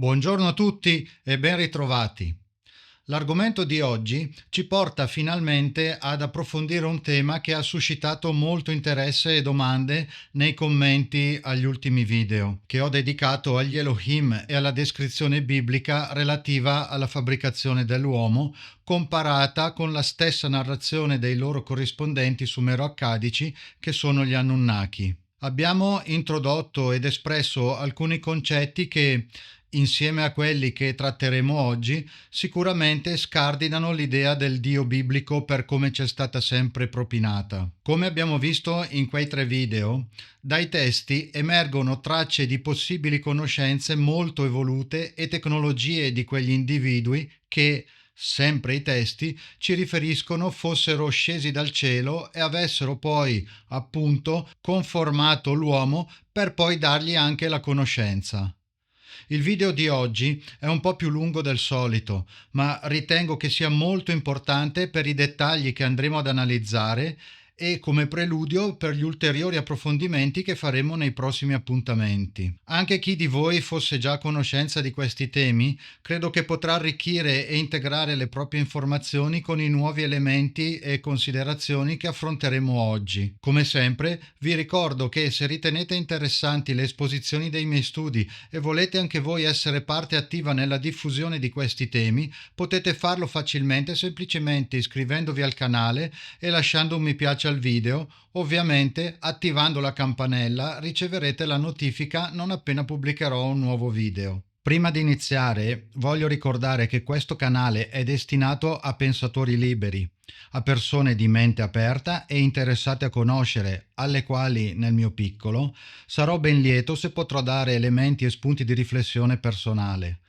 Buongiorno a tutti e ben ritrovati. L'argomento di oggi ci porta finalmente ad approfondire un tema che ha suscitato molto interesse e domande nei commenti agli ultimi video che ho dedicato agli Elohim e alla descrizione biblica relativa alla fabbricazione dell'uomo, comparata con la stessa narrazione dei loro corrispondenti sumero-accadici che sono gli Anunnaki. Abbiamo introdotto ed espresso alcuni concetti che, insieme a quelli che tratteremo oggi, sicuramente scardinano l'idea del Dio biblico per come ci è stata sempre propinata. Come abbiamo visto in quei 3 video, dai testi emergono tracce di possibili conoscenze molto evolute e tecnologie di quegli individui che, sempre i testi, ci riferiscono fossero scesi dal cielo e avessero poi, appunto, conformato l'uomo per poi dargli anche la conoscenza. Il video di oggi è un po' più lungo del solito, ma ritengo che sia molto importante per i dettagli che andremo ad analizzare e come preludio per gli ulteriori approfondimenti che faremo nei prossimi appuntamenti. Anche chi di voi fosse già a conoscenza di questi temi, credo che potrà arricchire e integrare le proprie informazioni con i nuovi elementi e considerazioni che affronteremo oggi. Come sempre, vi ricordo che se ritenete interessanti le esposizioni dei miei studi e volete anche voi essere parte attiva nella diffusione di questi temi, potete farlo facilmente semplicemente iscrivendovi al canale e lasciando un mi piace al video. Ovviamente, attivando la campanella riceverete la notifica non appena pubblicherò un nuovo video. Prima di iniziare, voglio ricordare che questo canale è destinato a pensatori liberi, a persone di mente aperta e interessate a conoscere, alle quali, nel mio piccolo, sarò ben lieto se potrò dare elementi e spunti di riflessione personale.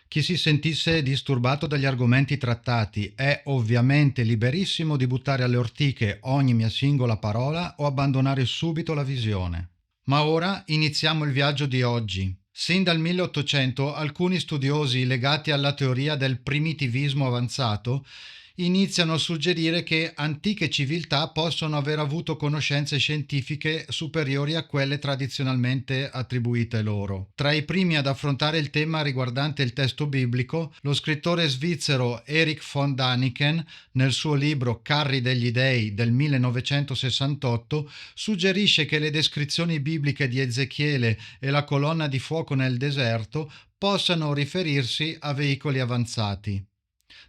Chi si sentisse disturbato dagli argomenti trattati è ovviamente liberissimo di buttare alle ortiche ogni mia singola parola o abbandonare subito la visione. Ma ora iniziamo il viaggio di oggi. Sin dal 1800 alcuni studiosi legati alla teoria del primitivismo avanzato iniziano a suggerire che antiche civiltà possono aver avuto conoscenze scientifiche superiori a quelle tradizionalmente attribuite loro. Tra i primi ad affrontare il tema riguardante il testo biblico, lo scrittore svizzero Erich von Däniken, nel suo libro Carri degli Dei del 1968, suggerisce che le descrizioni bibliche di Ezechiele e la colonna di fuoco nel deserto possano riferirsi a veicoli avanzati.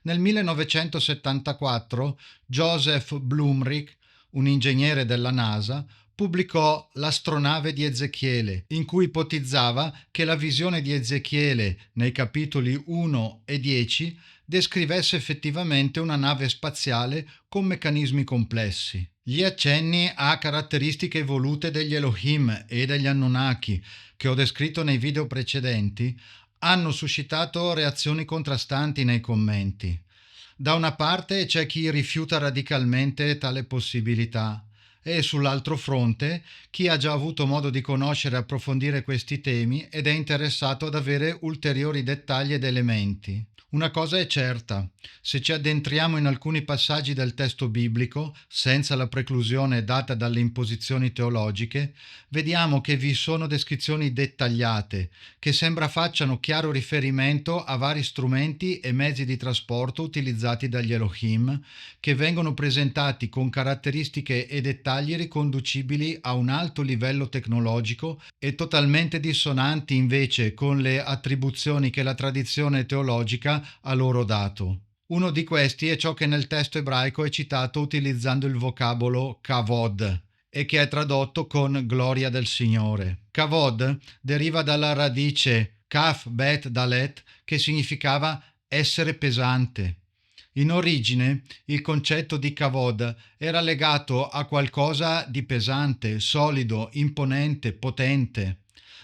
Nel 1974 Joseph Blumrich, un ingegnere della NASA, pubblicò L'astronave di Ezechiele, in cui ipotizzava che la visione di Ezechiele nei capitoli 1 e 10 descrivesse effettivamente una nave spaziale con meccanismi complessi. Gli accenni a caratteristiche evolute degli Elohim e degli Anunnaki, che ho descritto nei video precedenti, hanno suscitato reazioni contrastanti nei commenti. Da una parte c'è chi rifiuta radicalmente tale possibilità e sull'altro fronte chi ha già avuto modo di conoscere e approfondire questi temi ed è interessato ad avere ulteriori dettagli ed elementi. Una cosa è certa: se ci addentriamo in alcuni passaggi del testo biblico, senza la preclusione data dalle imposizioni teologiche, vediamo che vi sono descrizioni dettagliate, che sembra facciano chiaro riferimento a vari strumenti e mezzi di trasporto utilizzati dagli Elohim, che vengono presentati con caratteristiche e dettagli riconducibili a un alto livello tecnologico e totalmente dissonanti invece con le attribuzioni che la tradizione teologica ha loro dato. Uno di questi è ciò che nel testo ebraico è citato utilizzando il vocabolo kavod e che è tradotto con gloria del Signore. Kavod deriva dalla radice kaf bet dalet, che significava essere pesante. In origine il concetto di kavod era legato a qualcosa di pesante, solido, imponente, potente.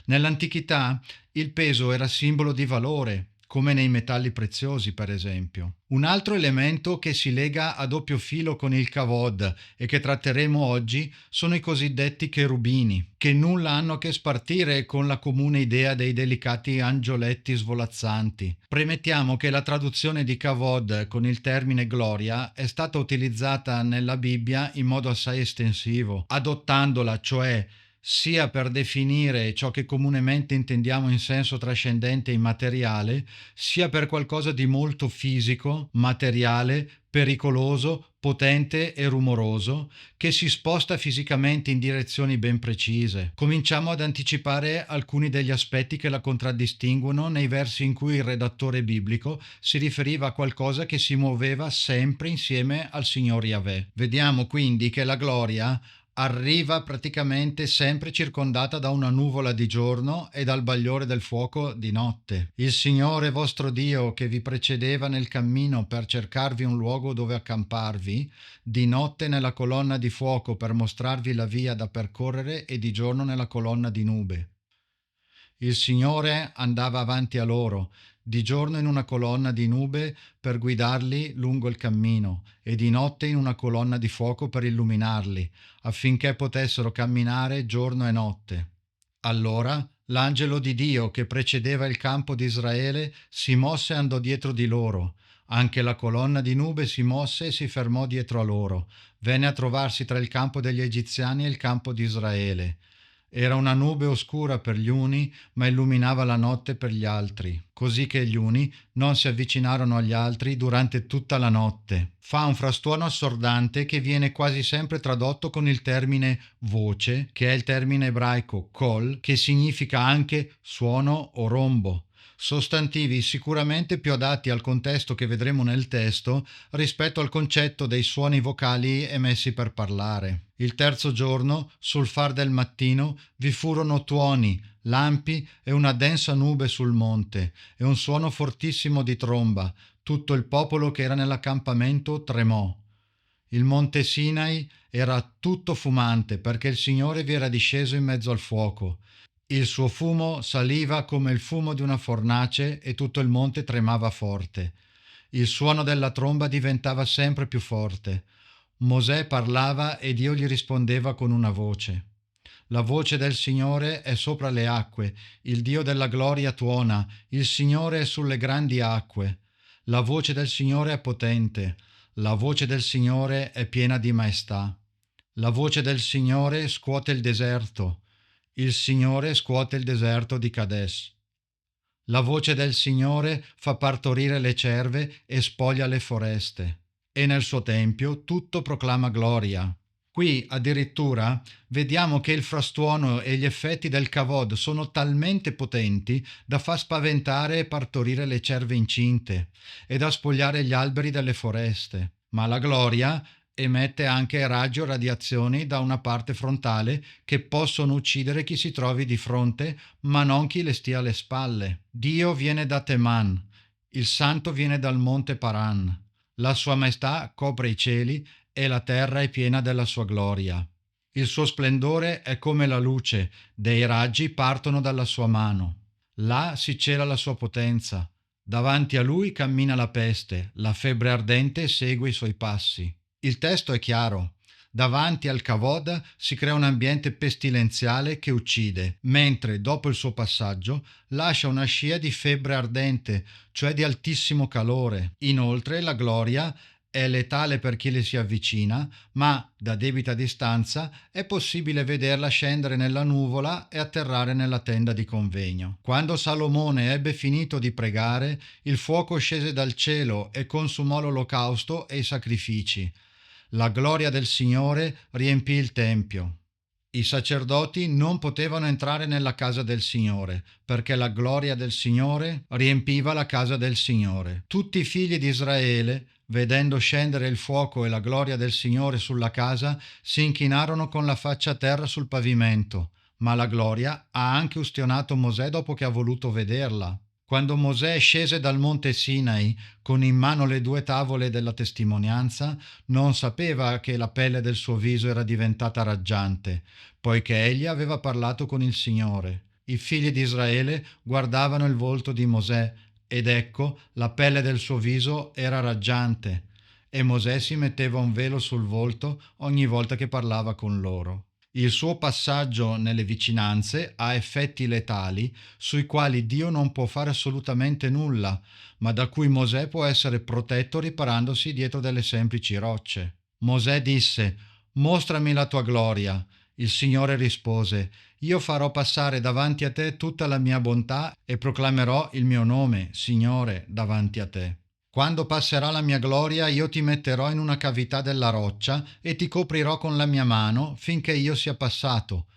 Nell'antichità il peso era simbolo di valore, come nei metalli preziosi, per esempio. Un altro elemento che si lega a doppio filo con il kavod e che tratteremo oggi sono i cosiddetti cherubini, che nulla hanno a che spartire con la comune idea dei delicati angioletti svolazzanti. Premettiamo che la traduzione di kavod con il termine gloria è stata utilizzata nella Bibbia in modo assai estensivo, adottandola, cioè sia per definire ciò che comunemente intendiamo in senso trascendente e immateriale, sia per qualcosa di molto fisico, materiale, pericoloso, potente e rumoroso, che si sposta fisicamente in direzioni ben precise. Cominciamo ad anticipare alcuni degli aspetti che la contraddistinguono nei versi in cui il redattore biblico si riferiva a qualcosa che si muoveva sempre insieme al Signore Yahweh. Vediamo quindi che la gloria arriva praticamente sempre circondata da una nuvola di giorno e dal bagliore del fuoco di notte. Il Signore vostro Dio, che vi precedeva nel cammino per cercarvi un luogo dove accamparvi, di notte nella colonna di fuoco per mostrarvi la via da percorrere e di giorno nella colonna di nube. Il Signore andava avanti a loro, di giorno in una colonna di nube per guidarli lungo il cammino e di notte in una colonna di fuoco per illuminarli, affinché potessero camminare giorno e notte. Allora l'angelo di Dio che precedeva il campo di Israele si mosse e andò dietro di loro. Anche la colonna di nube si mosse e si fermò dietro a loro. Venne a trovarsi tra il campo degli Egiziani e il campo di Israele. Era una nube oscura per gli uni, ma illuminava la notte per gli altri, così che gli uni non si avvicinarono agli altri durante tutta la notte. Fa un frastuono assordante che viene quasi sempre tradotto con il termine voce, che è il termine ebraico kol, che significa anche suono o rombo. Sostantivi sicuramente più adatti al contesto che vedremo nel testo rispetto al concetto dei suoni vocali emessi per parlare. Il terzo giorno, sul far del mattino, vi furono tuoni, lampi e una densa nube sul monte e un suono fortissimo di tromba. Tutto il popolo che era nell'accampamento tremò. Il monte Sinai era tutto fumante perché il Signore vi era disceso in mezzo al fuoco. Il suo fumo saliva come il fumo di una fornace e tutto il monte tremava forte. Il suono della tromba diventava sempre più forte. Mosè parlava e Dio gli rispondeva con una voce. La voce del Signore è sopra le acque, il Dio della gloria tuona, il Signore è sulle grandi acque. La voce del Signore è potente, la voce del Signore è piena di maestà. La voce del Signore scuote il deserto. Il Signore scuote il deserto di Kadesh. La voce del Signore fa partorire le cerve e spoglia le foreste. E nel suo tempio tutto proclama gloria. Qui addirittura vediamo che il frastuono e gli effetti del kavod sono talmente potenti da far spaventare e partorire le cerve incinte e da spogliare gli alberi delle foreste. Ma la gloria emette anche raggi o radiazioni da una parte frontale che possono uccidere chi si trovi di fronte, ma non chi le stia alle spalle. Dio viene da Teman, il Santo viene dal monte Paran. La sua maestà copre i cieli e la terra è piena della sua gloria. Il suo splendore è come la luce, dei raggi partono dalla sua mano. Là si cela la sua potenza. Davanti a lui cammina la peste, la febbre ardente segue i suoi passi. Il testo è chiaro. Davanti al Kavod si crea un ambiente pestilenziale che uccide, mentre dopo il suo passaggio lascia una scia di febbre ardente, cioè di altissimo calore. Inoltre la gloria è letale per chi le si avvicina, ma da debita distanza è possibile vederla scendere nella nuvola e atterrare nella tenda di convegno. Quando Salomone ebbe finito di pregare, il fuoco scese dal cielo e consumò l'olocausto e i sacrifici. La gloria del Signore riempì il tempio. I sacerdoti non potevano entrare nella casa del Signore, perché la gloria del Signore riempiva la casa del Signore. Tutti i figli di Israele, vedendo scendere il fuoco e la gloria del Signore sulla casa, si inchinarono con la faccia a terra sul pavimento. Ma la gloria ha anche ustionato Mosè dopo che ha voluto vederla. Quando Mosè scese dal monte Sinai con in mano le 2 tavole della testimonianza, non sapeva che la pelle del suo viso era diventata raggiante, poiché egli aveva parlato con il Signore. I figli di Israele guardavano il volto di Mosè, ed ecco, la pelle del suo viso era raggiante, e Mosè si metteva un velo sul volto ogni volta che parlava con loro. Il suo passaggio nelle vicinanze ha effetti letali sui quali Dio non può fare assolutamente nulla, ma da cui Mosè può essere protetto riparandosi dietro delle semplici rocce. Mosè disse: «Mostrami la tua gloria». Il Signore rispose: Io farò passare davanti a te tutta la mia bontà e proclamerò il mio nome, Signore, davanti a te. Quando passerà la mia gloria, io ti metterò in una cavità della roccia e ti coprirò con la mia mano finché io sia passato.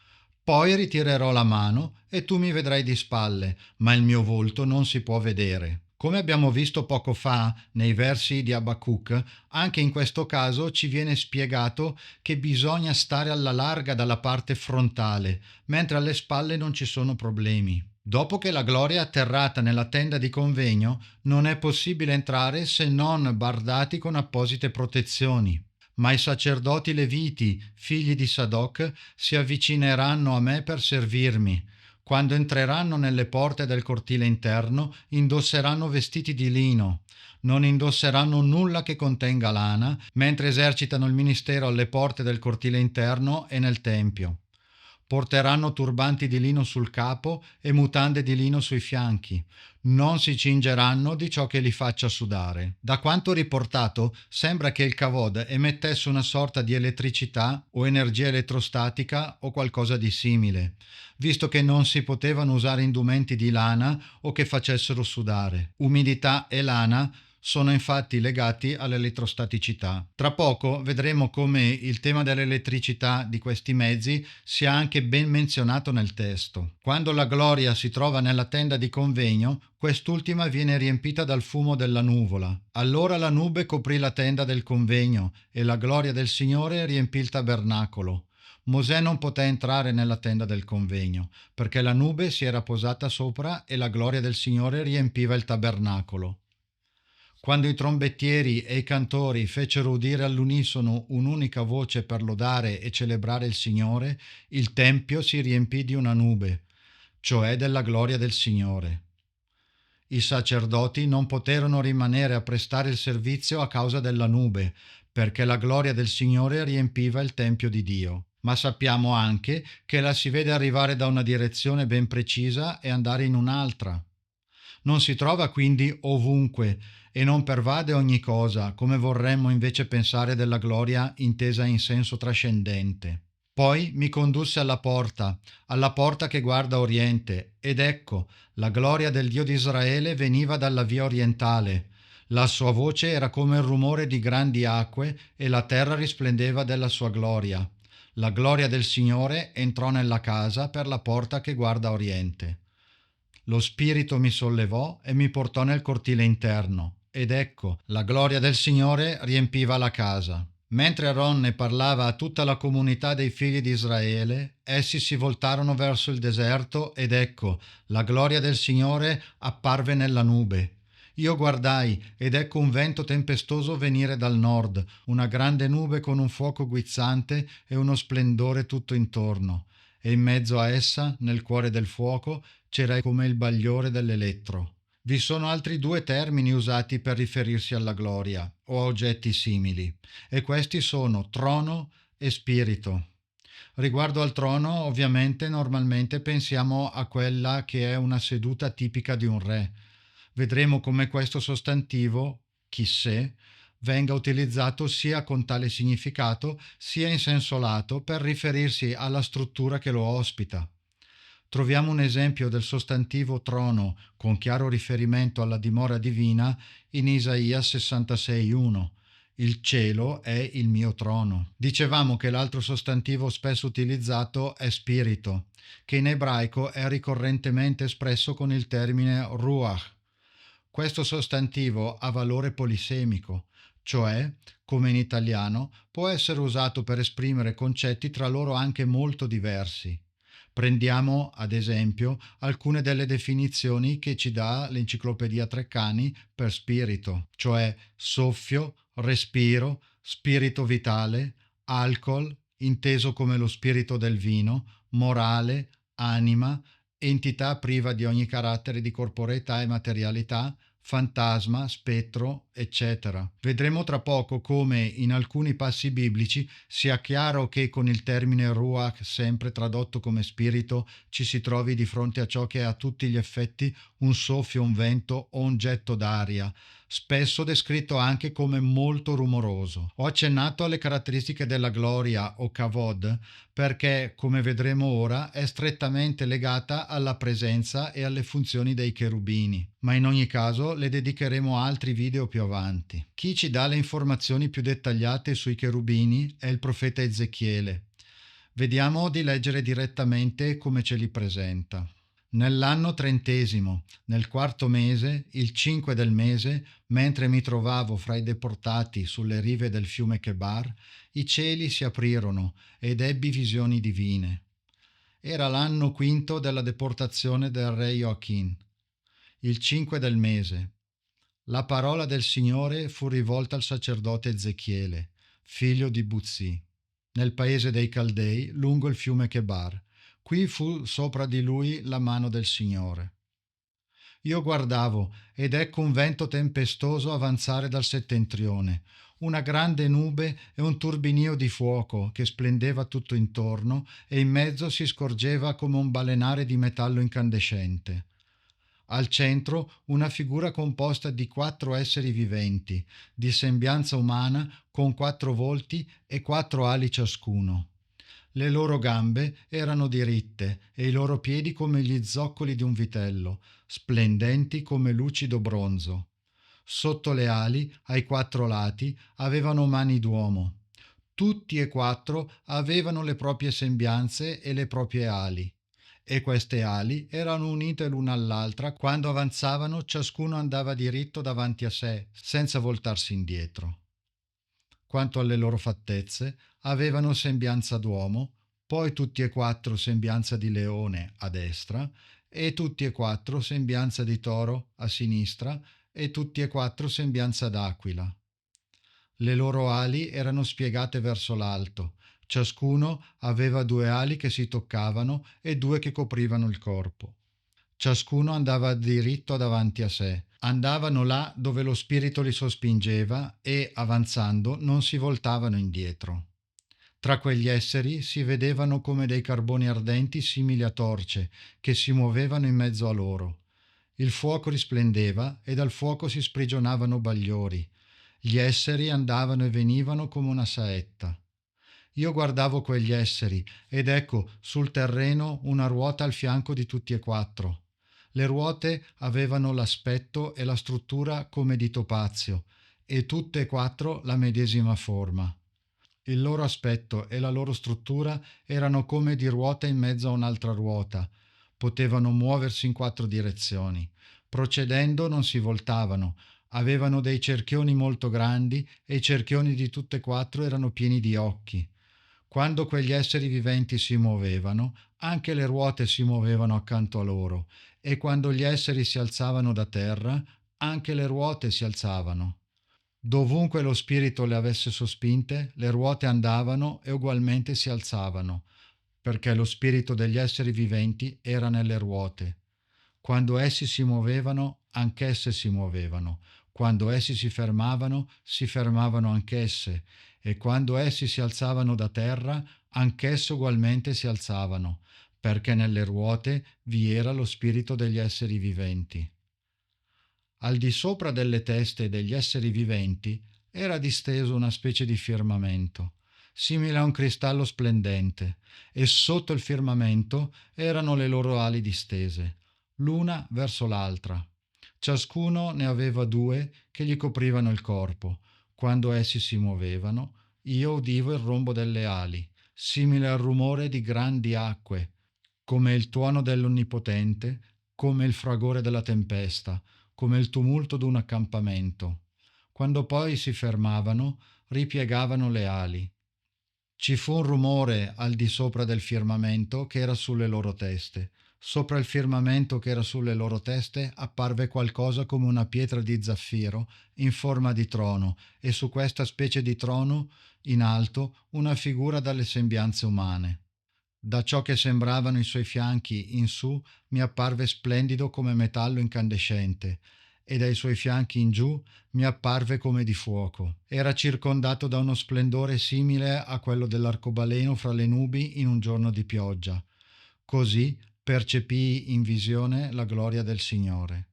Poi ritirerò la mano e tu mi vedrai di spalle, ma il mio volto non si può vedere. Come abbiamo visto poco fa nei versi di Abacuc, anche in questo caso ci viene spiegato che bisogna stare alla larga dalla parte frontale, mentre alle spalle non ci sono problemi. Dopo che la gloria è atterrata nella tenda di convegno, non è possibile entrare se non bardati con apposite protezioni. Ma i sacerdoti leviti, figli di Sadoc, si avvicineranno a me per servirmi. Quando entreranno nelle porte del cortile interno, indosseranno vestiti di lino. Non indosseranno nulla che contenga lana, mentre esercitano il ministero alle porte del cortile interno e nel tempio. Porteranno turbanti di lino sul capo e mutande di lino sui fianchi. Non si cingeranno di ciò che li faccia sudare. Da quanto riportato, sembra che il kavod emettesse una sorta di elettricità o energia elettrostatica o qualcosa di simile, visto che non si potevano usare indumenti di lana o che facessero sudare. Umidità e lana sono infatti legati all'elettrostaticità. Tra poco vedremo come il tema dell'elettricità di questi mezzi sia anche ben menzionato nel testo. Quando la gloria si trova nella tenda di convegno, quest'ultima viene riempita dal fumo della nuvola. Allora la nube coprì la tenda del convegno e la gloria del Signore riempì il tabernacolo. Mosè non poté entrare nella tenda del convegno, perché la nube si era posata sopra e la gloria del Signore riempiva il tabernacolo. Quando i trombettieri e i cantori fecero udire all'unisono un'unica voce per lodare e celebrare il Signore, il tempio si riempì di una nube, cioè della gloria del Signore. I sacerdoti non poterono rimanere a prestare il servizio a causa della nube, perché la gloria del Signore riempiva il tempio di Dio. Ma sappiamo anche che la si vede arrivare da una direzione ben precisa e andare in un'altra. Non si trova quindi ovunque e non pervade ogni cosa, come vorremmo invece pensare della gloria intesa in senso trascendente. Poi mi condusse alla porta che guarda a oriente, ed ecco, la gloria del Dio di Israele veniva dalla via orientale. La sua voce era come il rumore di grandi acque e la terra risplendeva della sua gloria. La gloria del Signore entrò nella casa per la porta che guarda a oriente. Lo Spirito mi sollevò e mi portò nel cortile interno, ed ecco, la gloria del Signore riempiva la casa. Mentre Aaron ne parlava a tutta la comunità dei figli di Israele, essi si voltarono verso il deserto, ed ecco, la gloria del Signore apparve nella nube. Io guardai, ed ecco un vento tempestoso venire dal nord, una grande nube con un fuoco guizzante e uno splendore tutto intorno. E in mezzo a essa, nel cuore del fuoco, c'era come il bagliore dell'elettro. Vi sono altri due termini usati per riferirsi alla gloria o a oggetti simili, e questi sono trono e spirito. Riguardo al trono, ovviamente, normalmente pensiamo a quella che è una seduta tipica di un re. Vedremo come questo sostantivo, chissè, venga utilizzato sia con tale significato sia in senso lato per riferirsi alla struttura che lo ospita. Troviamo un esempio del sostantivo trono con chiaro riferimento alla dimora divina in Isaia 66:1. Il cielo è il mio trono. Dicevamo che l'altro sostantivo spesso utilizzato è spirito, che in ebraico è ricorrentemente espresso con il termine ruach. Questo sostantivo ha valore polisemico, cioè, come in italiano, può essere usato per esprimere concetti tra loro anche molto diversi. Prendiamo, ad esempio, alcune delle definizioni che ci dà l'Enciclopedia Treccani per spirito, cioè soffio, respiro, spirito vitale, alcol, inteso come lo spirito del vino, morale, anima, entità priva di ogni carattere di corporeità e materialità, fantasma, spettro, eccetera. Vedremo tra poco come in alcuni passi biblici sia chiaro che con il termine ruach, sempre tradotto come spirito, ci si trovi di fronte a ciò che è a tutti gli effetti un soffio, un vento o un getto d'aria, spesso descritto anche come molto rumoroso. Ho accennato alle caratteristiche della gloria o kavod perché, come vedremo ora, è strettamente legata alla presenza e alle funzioni dei cherubini, ma in ogni caso le dedicheremo altri video più avanti. Chi ci dà le informazioni più dettagliate sui cherubini è il profeta Ezechiele. Vediamo di leggere direttamente come ce li presenta. Nell'anno 30, nel quarto mese, il 5 del mese, mentre mi trovavo fra i deportati sulle rive del fiume Chebar, i cieli si aprirono ed ebbi visioni divine. Era l'anno quinto della deportazione del re Joachim, il 5 del mese. La parola del Signore fu rivolta al sacerdote Ezechiele, figlio di Buzi, nel paese dei Caldei, lungo il fiume Chebar. Qui fu sopra di lui la mano del Signore. Io guardavo ed ecco un vento tempestoso avanzare dal settentrione, una grande nube e un turbinio di fuoco che splendeva tutto intorno e in mezzo si scorgeva come un balenare di metallo incandescente. Al centro una figura composta di 4 esseri viventi, di sembianza umana, con 4 volti e 4 ali ciascuno. Le loro gambe erano diritte e i loro piedi come gli zoccoli di un vitello, splendenti come lucido bronzo. Sotto le ali, ai 4 lati, avevano mani d'uomo. Tutti e 4 avevano le proprie sembianze e le proprie ali. E queste ali erano unite l'una all'altra. Quando avanzavano, ciascuno andava diritto davanti a sé, senza voltarsi indietro. Quanto alle loro fattezze, avevano sembianza d'uomo, poi tutti e 4 sembianza di leone a destra, e tutti e 4 sembianza di toro a sinistra, e tutti e 4 sembianza d'aquila. Le loro ali erano spiegate verso l'alto. Ciascuno aveva 2 ali che si toccavano e 2 che coprivano il corpo. Ciascuno andava diritto davanti a sé. Andavano là dove lo spirito li sospingeva e, avanzando, non si voltavano indietro. Tra quegli esseri si vedevano come dei carboni ardenti simili a torce che si muovevano in mezzo a loro. Il fuoco risplendeva e dal fuoco si sprigionavano bagliori. Gli esseri andavano e venivano come una saetta. Io guardavo quegli esseri ed ecco sul terreno una ruota al fianco di tutti e 4. Le ruote avevano l'aspetto e la struttura come di topazio e tutte e 4 la medesima forma. Il loro aspetto e la loro struttura erano come di ruota in mezzo a un'altra ruota. Potevano muoversi in 4 direzioni. Procedendo non si voltavano. Avevano dei cerchioni molto grandi e i cerchioni di tutte e 4 erano pieni di occhi. Quando quegli esseri viventi si muovevano, anche le ruote si muovevano accanto a loro, e quando gli esseri si alzavano da terra, anche le ruote si alzavano. Dovunque lo spirito le avesse sospinte, le ruote andavano e ugualmente si alzavano, perché lo spirito degli esseri viventi era nelle ruote. Quando essi si muovevano, anch'esse si muovevano. Quando essi si fermavano anch'esse, e quando essi si alzavano da terra, anch'esse ugualmente si alzavano, perché nelle ruote vi era lo spirito degli esseri viventi. Al di sopra delle teste degli esseri viventi era disteso una specie di firmamento, simile a un cristallo splendente, e sotto il firmamento erano le loro ali distese, l'una verso l'altra. Ciascuno ne aveva 2 che gli coprivano il corpo. Quando essi si muovevano, io udivo il rombo delle ali, simile al rumore di grandi acque, come il tuono dell'Onnipotente, come il fragore della tempesta, come il tumulto d'un accampamento. Quando poi si fermavano, ripiegavano le ali. Ci fu un rumore al di sopra del firmamento che era sulle loro teste. Sopra il firmamento che era sulle loro teste apparve qualcosa come una pietra di zaffiro in forma di trono, e su questa specie di trono, in alto, una figura dalle sembianze umane. Da ciò che sembravano i suoi fianchi in su mi apparve splendido come metallo incandescente, e dai suoi fianchi in giù mi apparve come di fuoco. Era circondato da uno splendore simile a quello dell'arcobaleno fra le nubi in un giorno di pioggia. Così percepii in visione la gloria del Signore.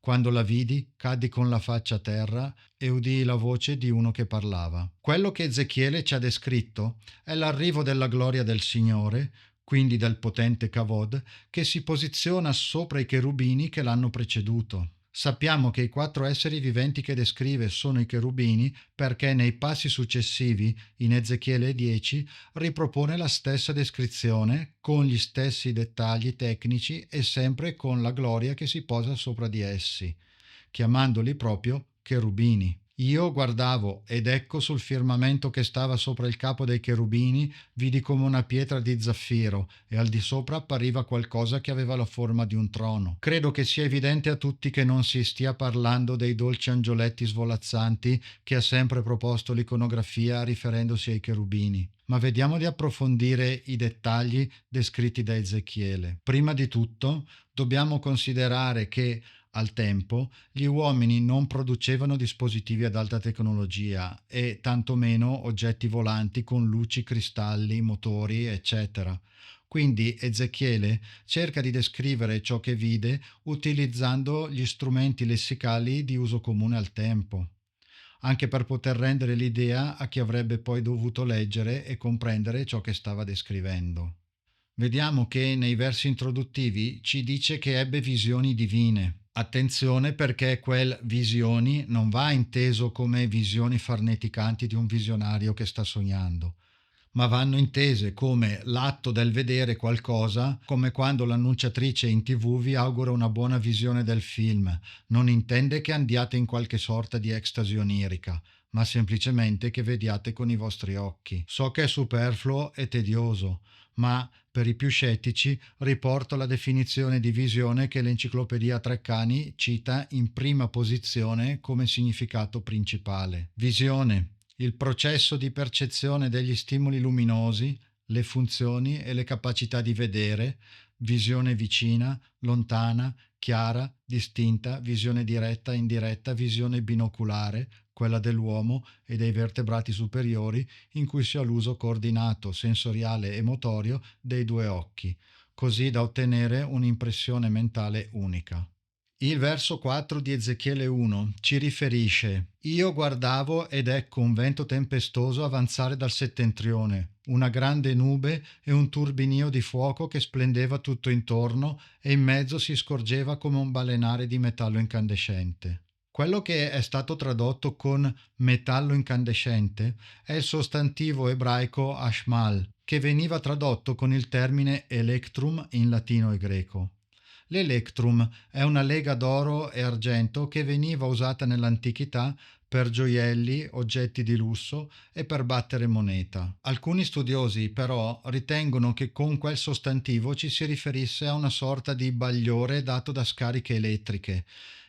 Quando la vidi, caddi con la faccia a terra e udii la voce di uno che parlava. Quello che Ezechiele ci ha descritto è l'arrivo della gloria del Signore, quindi del potente Kavod, che si posiziona sopra i cherubini che l'hanno preceduto. Sappiamo che i 4 esseri viventi che descrive sono i cherubini perché nei passi successivi, in Ezechiele 10, ripropone la stessa descrizione con gli stessi dettagli tecnici e sempre con la gloria che si posa sopra di essi, chiamandoli proprio cherubini. Io guardavo ed ecco sul firmamento che stava sopra il capo dei cherubini vidi come una pietra di zaffiro e al di sopra appariva qualcosa che aveva la forma di un trono. Credo che sia evidente a tutti che non si stia parlando dei dolci angioletti svolazzanti che ha sempre proposto l'iconografia riferendosi ai cherubini. Ma vediamo di approfondire i dettagli descritti da Ezechiele. Prima di tutto, dobbiamo considerare che al tempo gli uomini non producevano dispositivi ad alta tecnologia e tantomeno oggetti volanti con luci, cristalli, motori, eccetera. Quindi Ezechiele cerca di descrivere ciò che vide utilizzando gli strumenti lessicali di uso comune al tempo, anche per poter rendere l'idea a chi avrebbe poi dovuto leggere e comprendere ciò che stava descrivendo. Vediamo che nei versi introduttivi ci dice che ebbe visioni divine. Attenzione perché quel visioni non va inteso come visioni farneticanti di un visionario che sta sognando, ma vanno intese come l'atto del vedere qualcosa, come quando l'annunciatrice in TV vi augura una buona visione del film. Non intende che andiate in qualche sorta di estasi onirica, ma semplicemente che vediate con i vostri occhi. So che è superfluo e tedioso, ma per i più scettici riporto la definizione di visione che l'Enciclopedia Treccani cita in prima posizione come significato principale. Visione: il processo di percezione degli stimoli luminosi, le funzioni e le capacità di vedere, visione vicina, lontana, chiara, distinta, visione diretta, indiretta, visione binoculare, quella dell'uomo e dei vertebrati superiori, in cui si ha l'uso coordinato, sensoriale e motorio dei due occhi, così da ottenere un'impressione mentale unica. Il verso 4 di Ezechiele 1 ci riferisce: Io guardavo ed ecco un vento tempestoso avanzare dal settentrione, una grande nube e un turbinio di fuoco che splendeva tutto intorno e in mezzo si scorgeva come un balenare di metallo incandescente. Quello che è stato tradotto con metallo incandescente è il sostantivo ebraico ashmal, che veniva tradotto con il termine electrum in latino e greco. L'electrum è una lega d'oro e argento che veniva usata nell'antichità per gioielli, oggetti di lusso e per battere moneta. Alcuni studiosi però ritengono che con quel sostantivo ci si riferisse a una sorta di bagliore dato da scariche elettriche.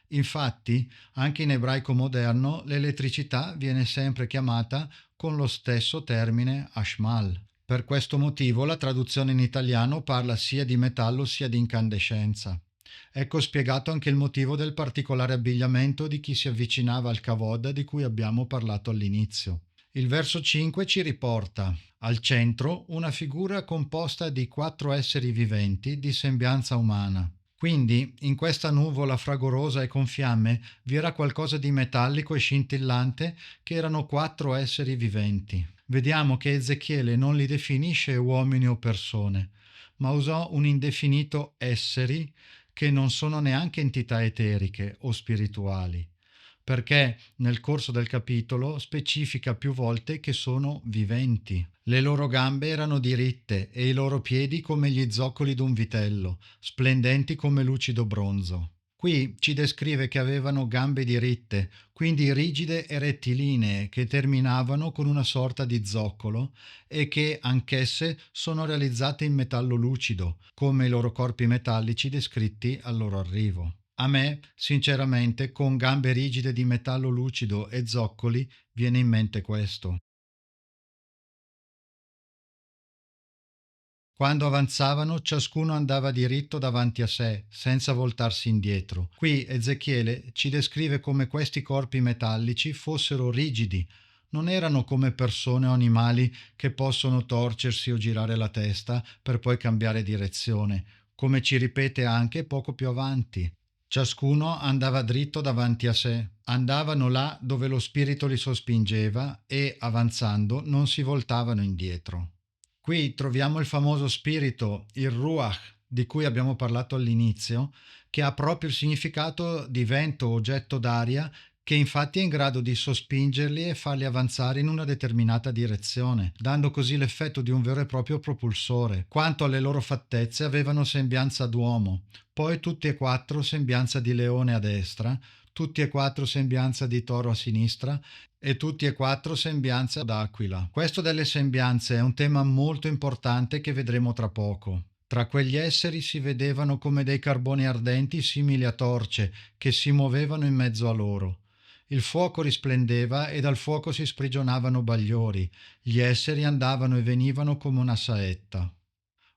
Infatti, anche in ebraico moderno, l'elettricità viene sempre chiamata con lo stesso termine ashmal. Per questo motivo la traduzione in italiano parla sia di metallo sia di incandescenza. Ecco spiegato anche il motivo del particolare abbigliamento di chi si avvicinava al Kavod di cui abbiamo parlato all'inizio. Il verso 5 ci riporta al centro una figura composta di 4 esseri viventi di sembianza umana. Quindi, in questa nuvola fragorosa e con fiamme, vi era qualcosa di metallico e scintillante che erano 4 esseri viventi. Vediamo che Ezechiele non li definisce uomini o persone, ma usò un indefinito esseri che non sono neanche entità eteriche o spirituali, perché nel corso del capitolo specifica più volte che sono viventi. Le loro gambe erano diritte e i loro piedi come gli zoccoli d'un vitello, splendenti come lucido bronzo. Qui ci descrive che avevano gambe diritte, quindi rigide e rettilinee, che terminavano con una sorta di zoccolo e che anch'esse sono realizzate in metallo lucido, come i loro corpi metallici descritti al loro arrivo. A me, sinceramente, con gambe rigide di metallo lucido e zoccoli, viene in mente questo. Quando avanzavano, ciascuno andava diritto davanti a sé, senza voltarsi indietro. Qui Ezechiele ci descrive come questi corpi metallici fossero rigidi, non erano come persone o animali che possono torcersi o girare la testa per poi cambiare direzione, come ci ripete anche poco più avanti. Ciascuno andava dritto davanti a sé, andavano là dove lo spirito li sospingeva e, avanzando, non si voltavano indietro. Qui troviamo il famoso spirito, il Ruach, di cui abbiamo parlato all'inizio, che ha proprio il significato di vento o oggetto d'aria, che infatti è in grado di sospingerli e farli avanzare in una determinata direzione, dando così l'effetto di un vero e proprio propulsore. Quanto alle loro fattezze, avevano sembianza d'uomo, poi tutti e quattro sembianza di leone a destra, tutti e quattro sembianza di toro a sinistra e tutti e quattro sembianza d'aquila. Questo delle sembianze è un tema molto importante che vedremo tra poco. Tra quegli esseri si vedevano come dei carboni ardenti simili a torce che si muovevano in mezzo a loro. Il fuoco risplendeva e dal fuoco si sprigionavano bagliori. Gli esseri andavano e venivano come una saetta.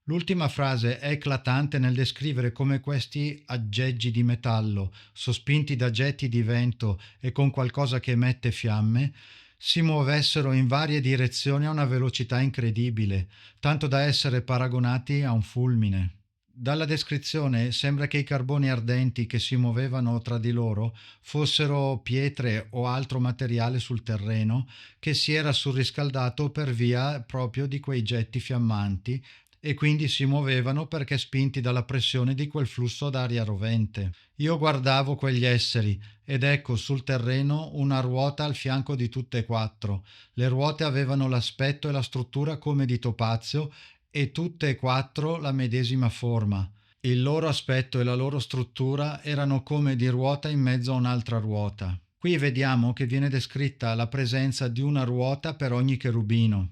L'ultima frase è eclatante nel descrivere come questi aggeggi di metallo, sospinti da getti di vento e con qualcosa che emette fiamme, si muovessero in varie direzioni a una velocità incredibile, tanto da essere paragonati a un fulmine. Dalla descrizione sembra che i carboni ardenti che si muovevano tra di loro fossero pietre o altro materiale sul terreno che si era surriscaldato per via proprio di quei getti fiammanti e quindi si muovevano perché spinti dalla pressione di quel flusso d'aria rovente. Io guardavo quegli esseri ed ecco sul terreno una ruota al fianco di tutte e quattro. Le ruote avevano l'aspetto e la struttura come di topazio e tutte e quattro la medesima forma. Il loro aspetto e la loro struttura erano come di ruota in mezzo a un'altra ruota. Qui vediamo che viene descritta la presenza di una ruota per ogni cherubino.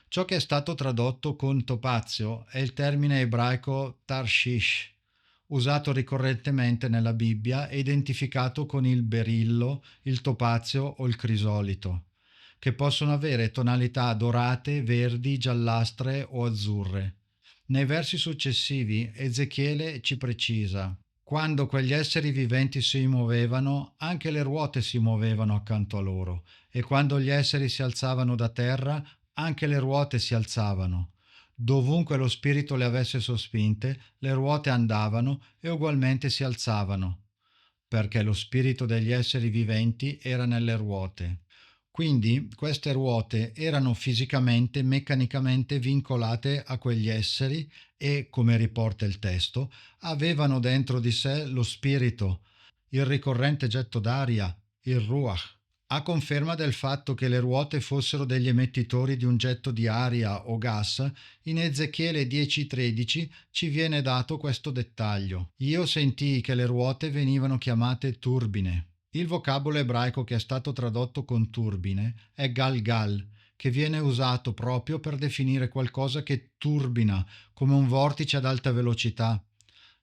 Ciò che è stato tradotto con topazio è il termine ebraico Tarshish, usato ricorrentemente nella Bibbia e identificato con il berillo, il topazio o il crisolito, che possono avere tonalità dorate, verdi, giallastre o azzurre. Nei versi successivi Ezechiele ci precisa: quando quegli esseri viventi si muovevano, anche le ruote si muovevano accanto a loro, e quando gli esseri si alzavano da terra, anche le ruote si alzavano. Dovunque lo spirito le avesse sospinte, le ruote andavano e ugualmente si alzavano, perché lo spirito degli esseri viventi era nelle ruote. Quindi queste ruote erano fisicamente, meccanicamente vincolate a quegli esseri e, come riporta il testo, avevano dentro di sé lo spirito, il ricorrente getto d'aria, il ruach, a conferma del fatto che le ruote fossero degli emettitori di un getto di aria o gas. In Ezechiele 10:13 ci viene dato questo dettaglio. Io sentii che le ruote venivano chiamate turbine. Il vocabolo ebraico che è stato tradotto con turbine è galgal, che viene usato proprio per definire qualcosa che turbina, come un vortice ad alta velocità.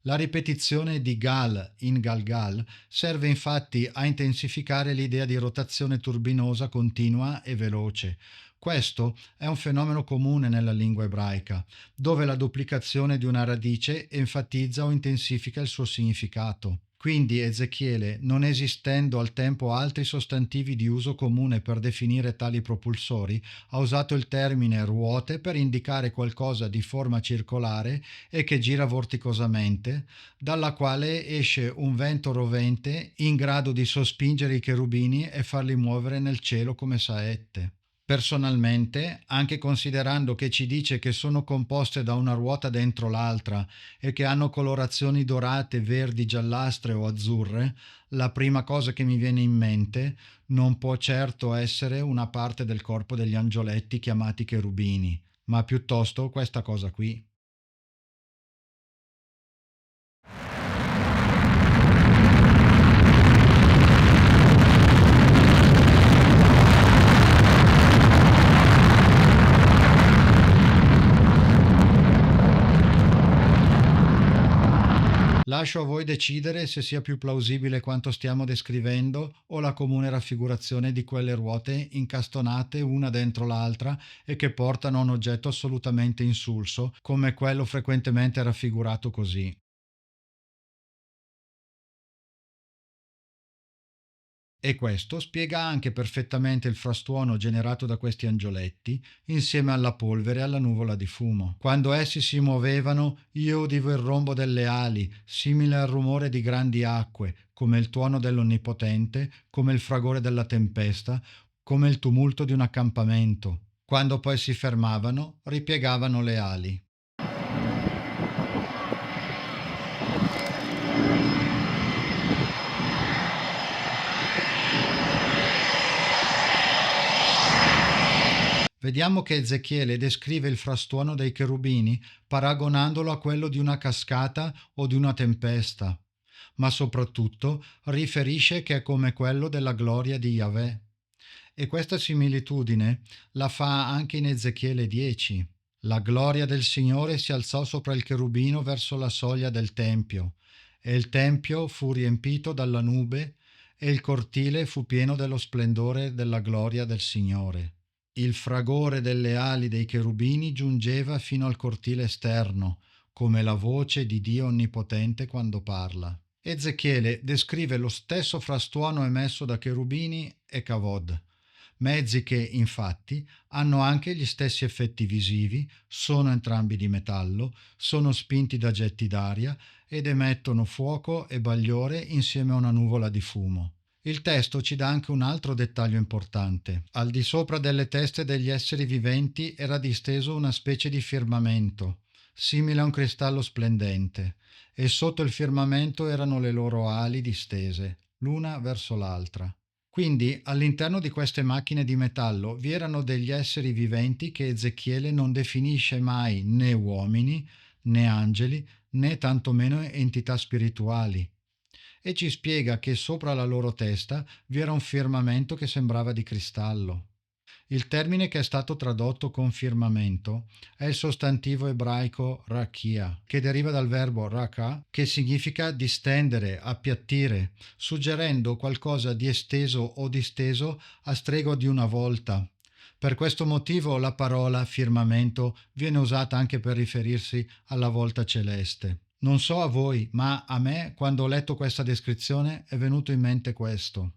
La ripetizione di gal in galgal serve infatti a intensificare l'idea di rotazione turbinosa continua e veloce. Questo è un fenomeno comune nella lingua ebraica, dove la duplicazione di una radice enfatizza o intensifica il suo significato. Quindi Ezechiele, non esistendo al tempo altri sostantivi di uso comune per definire tali propulsori, ha usato il termine ruote per indicare qualcosa di forma circolare e che gira vorticosamente, dalla quale esce un vento rovente in grado di sospingere i cherubini e farli muovere nel cielo come saette. Personalmente, anche considerando che ci dice che sono composte da una ruota dentro l'altra e che hanno colorazioni dorate, verdi, giallastre o azzurre, la prima cosa che mi viene in mente non può certo essere una parte del corpo degli angioletti chiamati cherubini, ma piuttosto questa cosa qui. Lascio a voi decidere se sia più plausibile quanto stiamo descrivendo o la comune raffigurazione di quelle ruote incastonate una dentro l'altra e che portano a un oggetto assolutamente insulso, come quello frequentemente raffigurato così. E questo spiega anche perfettamente il frastuono generato da questi angioletti insieme alla polvere e alla nuvola di fumo. Quando essi si muovevano, io udivo il rombo delle ali, simile al rumore di grandi acque, come il tuono dell'Onnipotente, come il fragore della tempesta, come il tumulto di un accampamento. Quando poi si fermavano, ripiegavano le ali. Vediamo che Ezechiele descrive il frastuono dei cherubini paragonandolo a quello di una cascata o di una tempesta, ma soprattutto riferisce che è come quello della gloria di Yahweh. E questa similitudine la fa anche in Ezechiele 10. La gloria del Signore si alzò sopra il cherubino verso la soglia del tempio, e il tempio fu riempito dalla nube, e il cortile fu pieno dello splendore della gloria del Signore. Il fragore delle ali dei cherubini giungeva fino al cortile esterno, come la voce di Dio Onnipotente quando parla. Ezechiele descrive lo stesso frastuono emesso da cherubini e kavod, mezzi che, infatti, hanno anche gli stessi effetti visivi, sono entrambi di metallo, sono spinti da getti d'aria ed emettono fuoco e bagliore insieme a una nuvola di fumo. Il testo ci dà anche un altro dettaglio importante. Al di sopra delle teste degli esseri viventi era disteso una specie di firmamento, simile a un cristallo splendente, e sotto il firmamento erano le loro ali distese, l'una verso l'altra. Quindi all'interno di queste macchine di metallo vi erano degli esseri viventi che Ezechiele non definisce mai né uomini, né angeli, né tantomeno entità spirituali, e ci spiega che sopra la loro testa vi era un firmamento che sembrava di cristallo. Il termine che è stato tradotto con firmamento è il sostantivo ebraico rakia, che deriva dal verbo raka, che significa distendere, appiattire, suggerendo qualcosa di esteso o disteso a stregua di una volta. Per questo motivo la parola firmamento viene usata anche per riferirsi alla volta celeste. Non so a voi, ma a me, quando ho letto questa descrizione, è venuto in mente questo.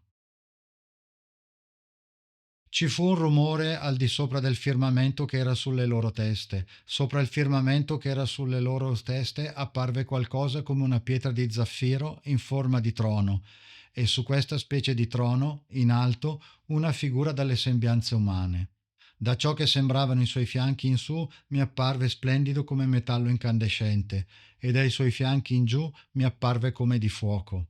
Ci fu un rumore al di sopra del firmamento che era sulle loro teste. Sopra il firmamento che era sulle loro teste apparve qualcosa come una pietra di zaffiro in forma di trono, e su questa specie di trono, in alto, una figura dalle sembianze umane. Da ciò che sembravano i suoi fianchi in su mi apparve splendido come metallo incandescente, e dai suoi fianchi in giù mi apparve come di fuoco.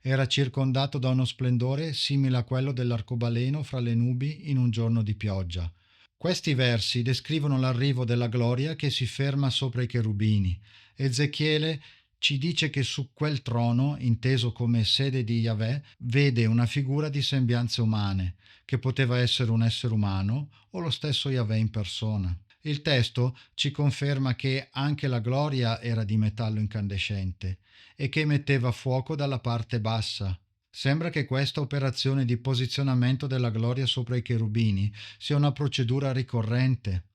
Era circondato da uno splendore simile a quello dell'arcobaleno fra le nubi in un giorno di pioggia. Questi versi descrivono l'arrivo della gloria che si ferma sopra i cherubini. Ezechiele ci dice che su quel trono, inteso come sede di Yahweh, vede una figura di sembianze umane, che poteva essere un essere umano o lo stesso Yahweh in persona. Il testo ci conferma che anche la gloria era di metallo incandescente e che emetteva fuoco dalla parte bassa. Sembra che questa operazione di posizionamento della gloria sopra i cherubini sia una procedura ricorrente.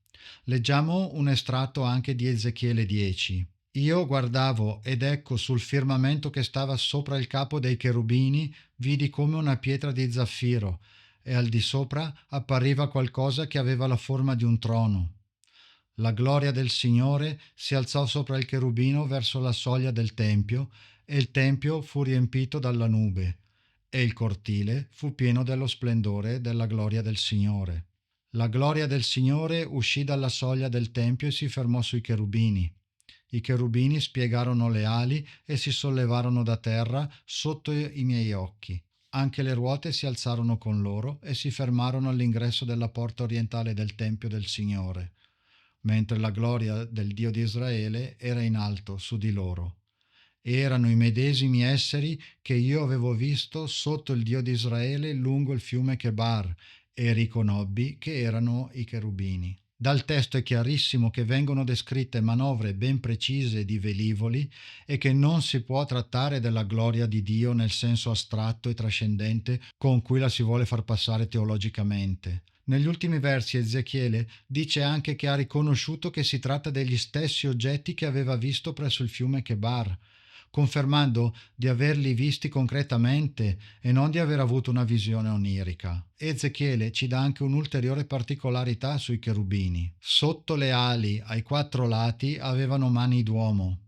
Leggiamo un estratto anche di Ezechiele 10. Io guardavo ed ecco sul firmamento che stava sopra il capo dei cherubini vidi come una pietra di zaffiro e al di sopra appariva qualcosa che aveva la forma di un trono. La gloria del Signore si alzò sopra il cherubino verso la soglia del tempio, e il tempio fu riempito dalla nube, e il cortile fu pieno dello splendore della gloria del Signore. La gloria del Signore uscì dalla soglia del tempio e si fermò sui cherubini. I cherubini spiegarono le ali e si sollevarono da terra sotto i miei occhi. Anche le ruote si alzarono con loro e si fermarono all'ingresso della porta orientale del tempio del Signore, mentre la gloria del Dio di Israele era in alto su di loro. Erano i medesimi esseri che io avevo visto sotto il Dio di Israele lungo il fiume Chebar, e riconobbi che erano i cherubini. Dal testo è chiarissimo che vengono descritte manovre ben precise di velivoli e che non si può trattare della gloria di Dio nel senso astratto e trascendente con cui la si vuole far passare teologicamente. Negli ultimi versi Ezechiele dice anche che ha riconosciuto che si tratta degli stessi oggetti che aveva visto presso il fiume Chebar. confermando di averli visti concretamente e non di aver avuto una visione onirica. Ezechiele ci dà anche un'ulteriore particolarità sui cherubini. Sotto le ali, ai 4 lati, avevano mani d'uomo.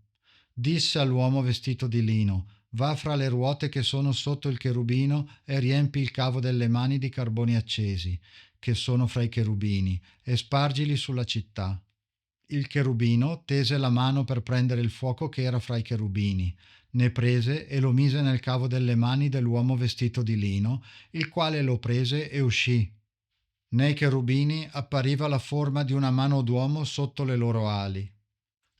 Disse all'uomo vestito di lino: va fra le ruote che sono sotto il cherubino e riempi il cavo delle mani di carboni accesi, che sono fra i cherubini, e spargili sulla città. Il cherubino tese la mano per prendere il fuoco che era fra i cherubini, ne prese e lo mise nel cavo delle mani dell'uomo vestito di lino, il quale lo prese e uscì. Nei cherubini appariva la forma di una mano d'uomo sotto le loro ali.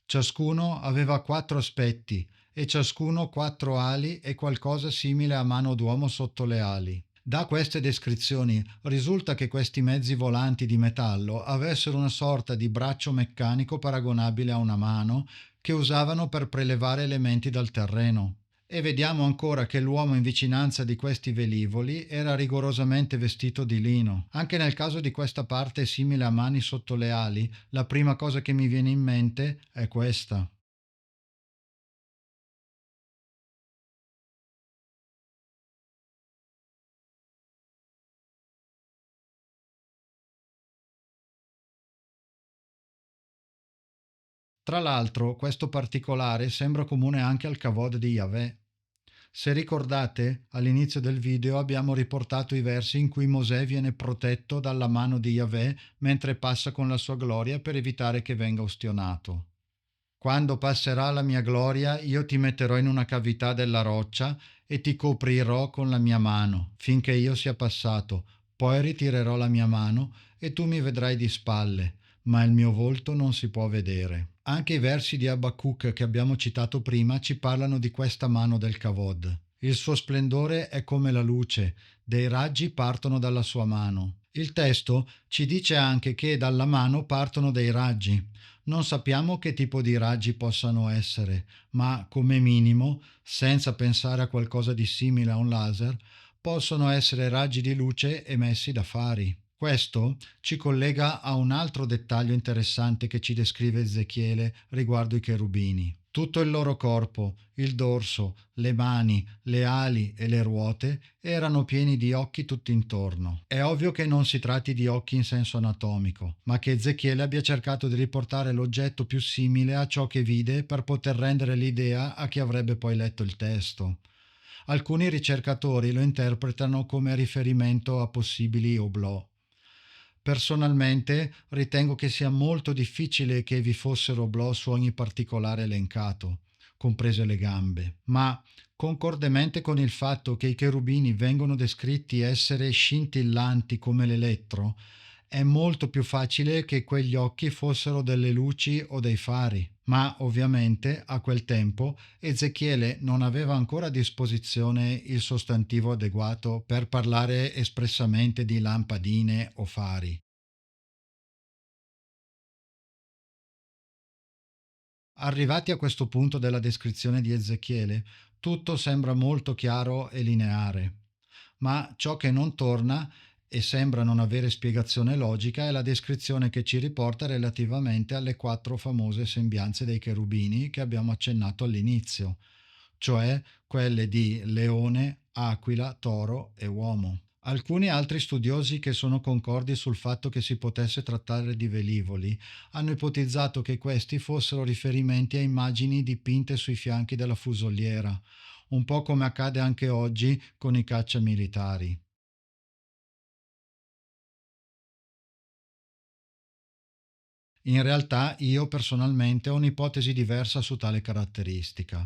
Ciascuno aveva 4 aspetti e ciascuno 4 ali e qualcosa simile a mano d'uomo sotto le ali. Da queste descrizioni risulta che questi mezzi volanti di metallo avessero una sorta di braccio meccanico paragonabile a una mano che usavano per prelevare elementi dal terreno. E vediamo ancora che l'uomo in vicinanza di questi velivoli era rigorosamente vestito di lino. Anche nel caso di questa parte simile a mani sotto le ali, la prima cosa che mi viene in mente è questa. Tra l'altro, questo particolare sembra comune anche al Kavod di Yahweh. Se ricordate, all'inizio del video abbiamo riportato i versi in cui Mosè viene protetto dalla mano di Yahweh mentre passa con la sua gloria per evitare che venga ustionato. Quando passerà la mia gloria, io ti metterò in una cavità della roccia e ti coprirò con la mia mano, finché io sia passato. Poi ritirerò la mia mano e tu mi vedrai di spalle, ma il mio volto non si può vedere. Anche i versi di Abacuc che abbiamo citato prima ci parlano di questa mano del Kavod. Il suo splendore è come la luce, dei raggi partono dalla sua mano. Il testo ci dice anche che dalla mano partono dei raggi. Non sappiamo che tipo di raggi possano essere, ma come minimo, senza pensare a qualcosa di simile a un laser, possono essere raggi di luce emessi da fari. Questo ci collega a un altro dettaglio interessante che ci descrive Ezechiele riguardo i cherubini. Tutto il loro corpo, il dorso, le mani, le ali e le ruote erano pieni di occhi tutt'intorno. È ovvio che non si tratti di occhi in senso anatomico, ma che Ezechiele abbia cercato di riportare l'oggetto più simile a ciò che vide per poter rendere l'idea a chi avrebbe poi letto il testo. Alcuni ricercatori lo interpretano come riferimento a possibili oblò. Personalmente ritengo che sia molto difficile che vi fossero oblò su ogni particolare elencato, comprese le gambe, ma concordemente con il fatto che i cherubini vengono descritti essere scintillanti come l'elettro, è molto più facile che quegli occhi fossero delle luci o dei fari. Ma ovviamente a quel tempo Ezechiele non aveva ancora a disposizione il sostantivo adeguato per parlare espressamente di lampadine o fari. Arrivati a questo punto della descrizione di Ezechiele, tutto sembra molto chiaro e lineare, ma ciò che non torna e sembra non avere spiegazione logica è la descrizione che ci riporta relativamente alle 4 famose sembianze dei cherubini che abbiamo accennato all'inizio, cioè quelle di leone, aquila, toro e uomo. Alcuni altri studiosi che sono concordi sul fatto che si potesse trattare di velivoli hanno ipotizzato che questi fossero riferimenti a immagini dipinte sui fianchi della fusoliera, un po' come accade anche oggi con i cacciamilitari. In realtà io personalmente ho un'ipotesi diversa su tale caratteristica.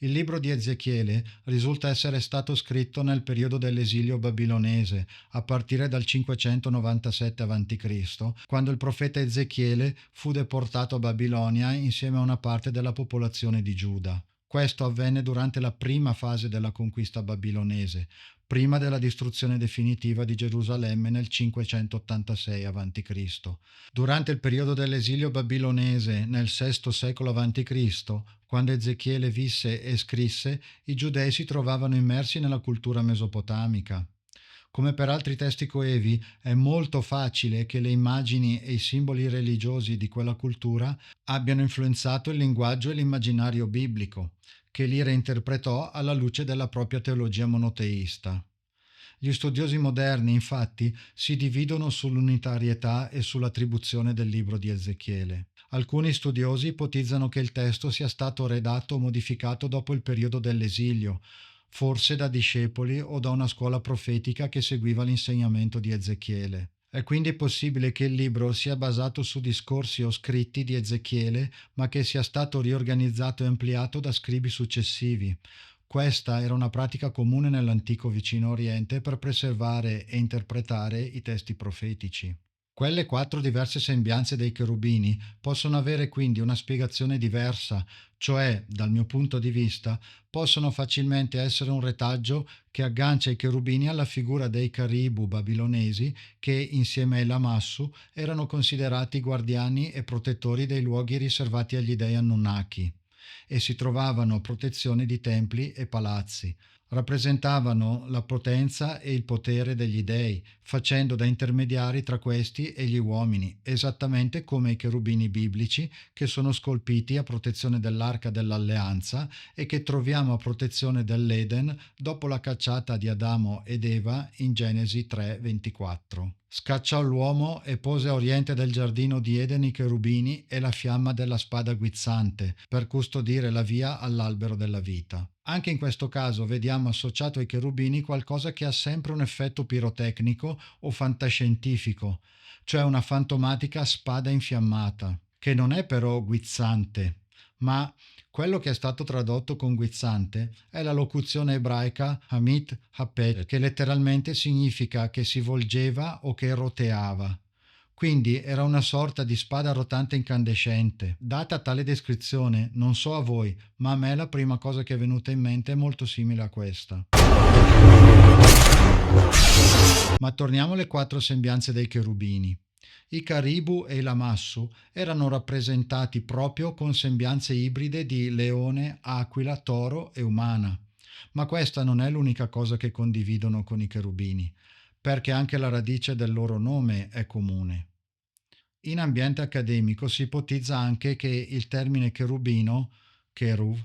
Il libro di Ezechiele risulta essere stato scritto nel periodo dell'esilio babilonese, a partire dal 597 a.C., quando il profeta Ezechiele fu deportato a Babilonia insieme a una parte della popolazione di Giuda. Questo avvenne durante la prima fase della conquista babilonese, prima della distruzione definitiva di Gerusalemme nel 586 a.C. Durante il periodo dell'esilio babilonese nel VI secolo a.C., quando Ezechiele visse e scrisse, i giudei si trovavano immersi nella cultura mesopotamica. Come per altri testi coevi, è molto facile che le immagini e i simboli religiosi di quella cultura abbiano influenzato il linguaggio e l'immaginario biblico, che li reinterpretò alla luce della propria teologia monoteista. Gli studiosi moderni, infatti, si dividono sull'unitarietà e sull'attribuzione del libro di Ezechiele. Alcuni studiosi ipotizzano che il testo sia stato redatto o modificato dopo il periodo dell'esilio, forse da discepoli o da una scuola profetica che seguiva l'insegnamento di Ezechiele. È quindi possibile che il libro sia basato su discorsi o scritti di Ezechiele, ma che sia stato riorganizzato e ampliato da scribi successivi. Questa era una pratica comune nell'antico Vicino Oriente per preservare e interpretare i testi profetici. Quelle 4 diverse sembianze dei cherubini possono avere quindi una spiegazione diversa, cioè, dal mio punto di vista, possono facilmente essere un retaggio che aggancia i cherubini alla figura dei caribu babilonesi che, insieme ai lamassu, erano considerati guardiani e protettori dei luoghi riservati agli dei Anunnaki e si trovavano a protezione di templi e palazzi. Rappresentavano la potenza e il potere degli dei, facendo da intermediari tra questi e gli uomini, esattamente come i cherubini biblici che sono scolpiti a protezione dell'Arca dell'Alleanza e che troviamo a protezione dell'Eden dopo la cacciata di Adamo ed Eva in Genesi 3:24. Scacciò l'uomo e pose a oriente del giardino di Eden i cherubini e la fiamma della spada guizzante per custodire la via all'albero della vita. Anche in questo caso vediamo associato ai cherubini qualcosa che ha sempre un effetto pirotecnico o fantascientifico, cioè una fantomatica spada infiammata, che non è però guizzante, ma quello che è stato tradotto con guizzante è la locuzione ebraica Hamit Hapet, che letteralmente significa che si volgeva o che roteava. Quindi era una sorta di spada rotante incandescente. Data tale descrizione, non so a voi, ma a me la prima cosa che è venuta in mente è molto simile a questa. Ma torniamo alle 4 sembianze dei cherubini. I caribu e i lamassu erano rappresentati proprio con sembianze ibride di leone, aquila, toro e umana. Ma questa non è l'unica cosa che condividono con i cherubini, perché anche la radice del loro nome è comune. In ambiente accademico si ipotizza anche che il termine cherubino, cheruv,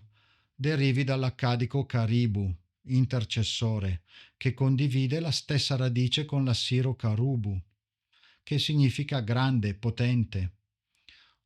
derivi dall'accadico caribu, intercessore, che condivide la stessa radice con l'assiro carubu, che significa grande, potente.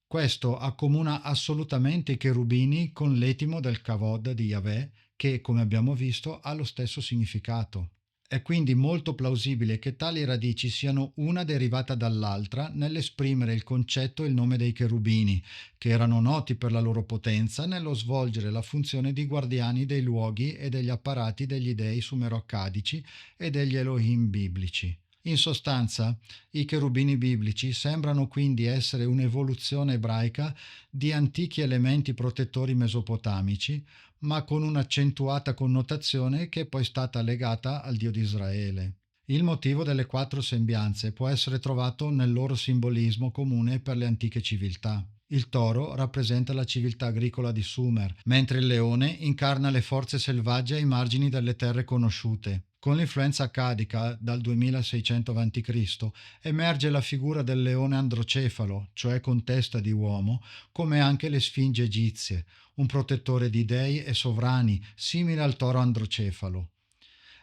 Questo accomuna assolutamente i cherubini con l'etimo del kavod di Yahweh, che, come abbiamo visto, ha lo stesso significato. È quindi molto plausibile che tali radici siano una derivata dall'altra nell'esprimere il concetto e il nome dei cherubini, che erano noti per la loro potenza nello svolgere la funzione di guardiani dei luoghi e degli apparati degli dei sumero-accadici e degli Elohim biblici. In sostanza, i cherubini biblici sembrano quindi essere un'evoluzione ebraica di antichi elementi protettori mesopotamici, ma con un'accentuata connotazione che è poi stata legata al Dio di Israele. Il motivo delle 4 sembianze può essere trovato nel loro simbolismo comune per le antiche civiltà. Il toro rappresenta la civiltà agricola di Sumer, mentre il leone incarna le forze selvagge ai margini delle terre conosciute. Con l'influenza accadica, dal 2600 a.C., emerge la figura del leone androcefalo, cioè con testa di uomo, come anche le sfingi egizie, un protettore di dei e sovrani, simile al toro androcefalo.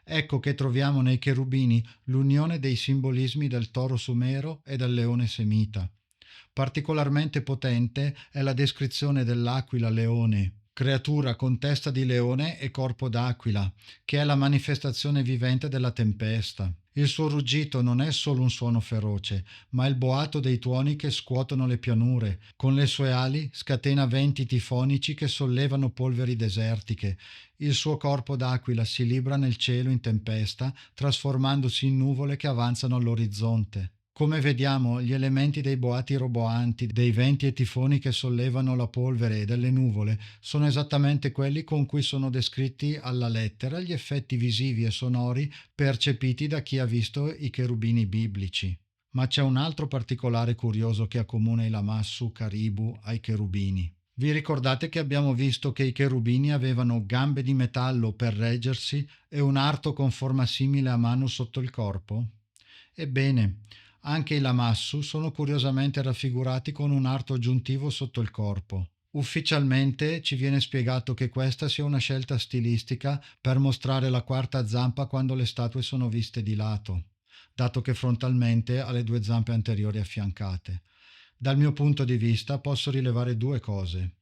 Ecco che troviamo nei cherubini l'unione dei simbolismi del toro sumero e del leone semita. Particolarmente potente è la descrizione dell'aquila leone, creatura con testa di leone e corpo d'aquila, che è la manifestazione vivente della tempesta. Il suo ruggito non è solo un suono feroce, ma il boato dei tuoni che scuotono le pianure. Con le sue ali scatena venti tifonici che sollevano polveri desertiche. Il suo corpo d'aquila si libra nel cielo in tempesta, trasformandosi in nuvole che avanzano all'orizzonte. Come vediamo, gli elementi dei boati roboanti, dei venti e tifoni che sollevano la polvere e delle nuvole sono esattamente quelli con cui sono descritti alla lettera gli effetti visivi e sonori percepiti da chi ha visto i cherubini biblici. Ma c'è un altro particolare curioso che accomuna i lamassu caribu ai cherubini. Vi ricordate che abbiamo visto che i cherubini avevano gambe di metallo per reggersi e un arto con forma simile a mano sotto il corpo? Ebbene, anche i lamassu sono curiosamente raffigurati con un arto aggiuntivo sotto il corpo. Ufficialmente ci viene spiegato che questa sia una scelta stilistica per mostrare la quarta zampa quando le statue sono viste di lato, dato che frontalmente ha le due zampe anteriori affiancate. Dal mio punto di vista posso rilevare due cose.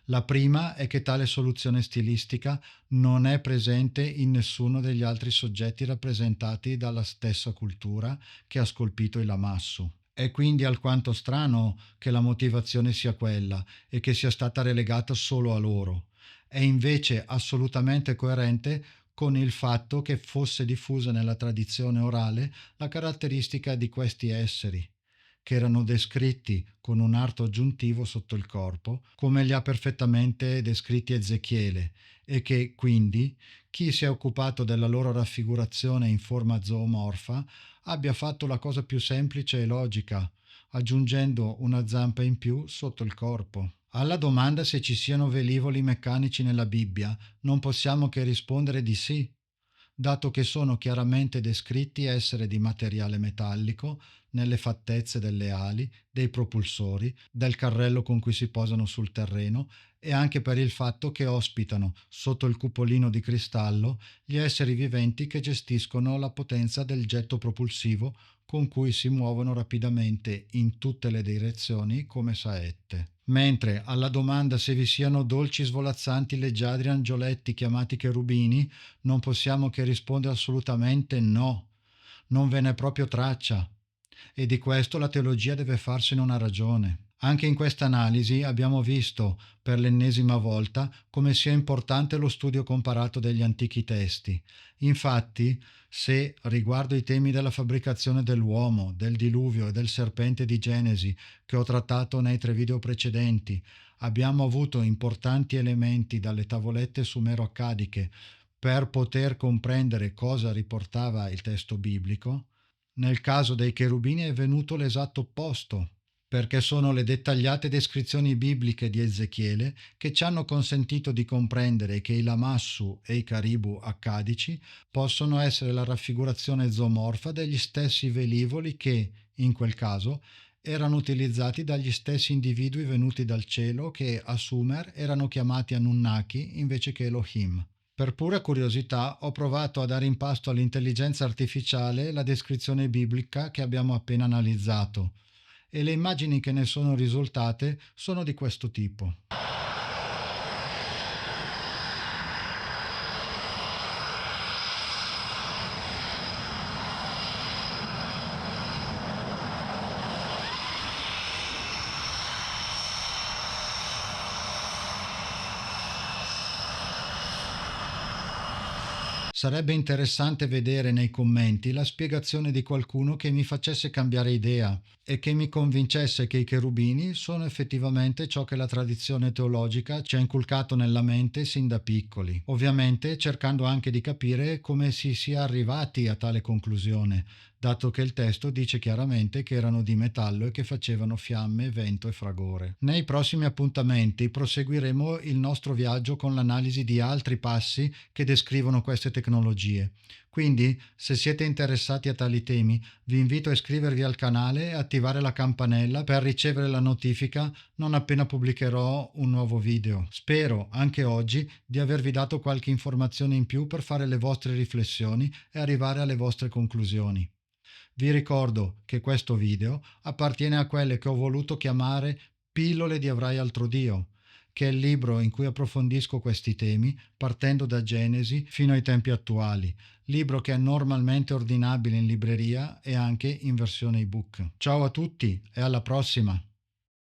La prima è che tale soluzione stilistica non è presente in nessuno degli altri soggetti rappresentati dalla stessa cultura che ha scolpito il Lamassu. È quindi alquanto strano che la motivazione sia quella e che sia stata relegata solo a loro. È invece assolutamente coerente con il fatto che fosse diffusa nella tradizione orale la caratteristica di questi esseri, che erano descritti con un arto aggiuntivo sotto il corpo, come li ha perfettamente descritti Ezechiele, e che quindi chi si è occupato della loro raffigurazione in forma zoomorfa abbia fatto la cosa più semplice e logica, aggiungendo una zampa in più sotto il corpo. Alla domanda se ci siano velivoli meccanici nella Bibbia, non possiamo che rispondere di sì, dato che sono chiaramente descritti essere di materiale metallico nelle fattezze delle ali, dei propulsori, del carrello con cui si posano sul terreno e anche per il fatto che ospitano, sotto il cupolino di cristallo, gli esseri viventi che gestiscono la potenza del getto propulsivo con cui si muovono rapidamente in tutte le direzioni come saette. Mentre alla domanda se vi siano dolci svolazzanti leggiadri angioletti chiamati cherubini, non possiamo che rispondere assolutamente no. Non ve n'è proprio traccia. E di questo la teologia deve farsene una ragione. Anche in questa analisi abbiamo visto per l'ennesima volta come sia importante lo studio comparato degli antichi testi. Infatti, se riguardo i temi della fabbricazione dell'uomo, del diluvio e del serpente di Genesi, che ho trattato nei 3 video precedenti, abbiamo avuto importanti elementi dalle tavolette sumero-accadiche per poter comprendere cosa riportava il testo biblico, nel caso dei cherubini è venuto l'esatto opposto, perché sono le dettagliate descrizioni bibliche di Ezechiele che ci hanno consentito di comprendere che i lamassu e i caribu accadici possono essere la raffigurazione zoomorfa degli stessi velivoli che, in quel caso, erano utilizzati dagli stessi individui venuti dal cielo che a Sumer erano chiamati Anunnaki invece che Elohim. Per pura curiosità ho provato a dare in pasto all'intelligenza artificiale la descrizione biblica che abbiamo appena analizzato e le immagini che ne sono risultate sono di questo tipo. Sarebbe interessante vedere nei commenti la spiegazione di qualcuno che mi facesse cambiare idea e che mi convincesse che i cherubini sono effettivamente ciò che la tradizione teologica ci ha inculcato nella mente sin da piccoli, ovviamente cercando anche di capire come si sia arrivati a tale conclusione, dato che il testo dice chiaramente che erano di metallo e che facevano fiamme, vento e fragore. Nei prossimi appuntamenti proseguiremo il nostro viaggio con l'analisi di altri passi che descrivono queste tecnologie. Quindi, se siete interessati a tali temi, vi invito a iscrivervi al canale e attivare la campanella per ricevere la notifica non appena pubblicherò un nuovo video. Spero, anche oggi, di avervi dato qualche informazione in più per fare le vostre riflessioni e arrivare alle vostre conclusioni. Vi ricordo che questo video appartiene a quelle che ho voluto chiamare Pillole di Avrai altro Dio, che è il libro in cui approfondisco questi temi partendo da Genesi fino ai tempi attuali, libro che è normalmente ordinabile in libreria e anche in versione ebook. Ciao a tutti e alla prossima!